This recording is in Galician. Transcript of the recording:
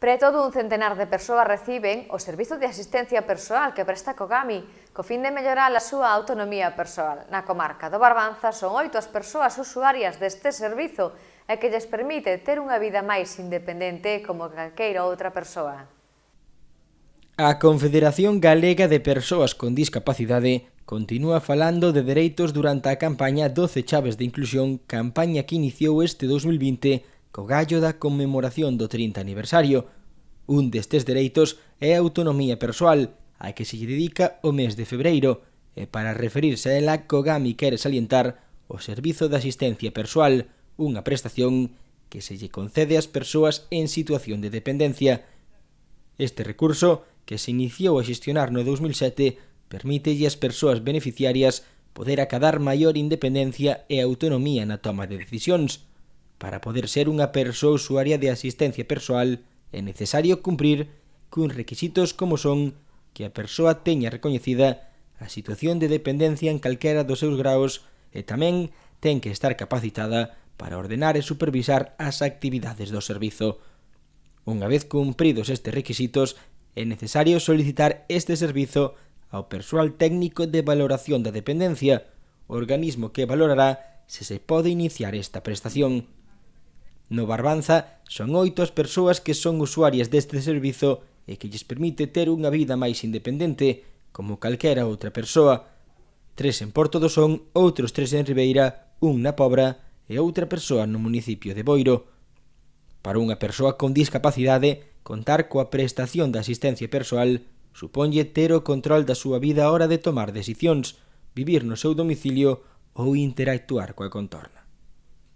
Preto dun centenar de persoas reciben o servizo de asistencia persoal que presta Cogami, co fin de mellorar a súa autonomía persoal. Na comarca do Barbanza son 8 as persoas usuarias deste servizo e que lles permite ter unha vida máis independente como calqueira outra persoa. A Confederación Galega de Persoas con Discapacidade continúa falando de dereitos durante a campaña 12 chaves de inclusión, campaña que iniciou este 2020 co gallo da conmemoración do 30 aniversario. Un destes dereitos é a autonomía persoal, a que se lle dedica o mes de febreiro, e para referirse a ela, Cogami quere salientar o Servizo de Asistencia Persoal, unha prestación que se lle concede ás persoas en situación de dependencia. Este recurso, que se iniciou a xestionar no 2007, permítelle ás persoas beneficiarias poder acadar maior independencia e autonomía na toma de decisións. Para poder ser unha persoa usuaria de asistencia persoal, é necesario cumprir cuns requisitos como son que a persoa teña recoñecida a situación de dependencia en calquera dos seus graos e tamén ten que estar capacitada para ordenar e supervisar as actividades do servizo. Unha vez cumpridos estes requisitos, é necesario solicitar este servizo ao persoal técnico de valoración da dependencia, organismo que valorará se se pode iniciar esta prestación. No Barbanza son 8 as persoas que son usuarias deste servizo e que lles permite ter unha vida máis independente, como calquera outra persoa. 3 en Porto do Son, outros 3 en Ribeira, un na Pobra e outra persoa no municipio de Boiro. Para unha persoa con discapacidade, contar coa prestación de asistencia persoal suponlle ter o control da súa vida á hora de tomar decisións, vivir no seu domicilio ou interactuar coa contorna.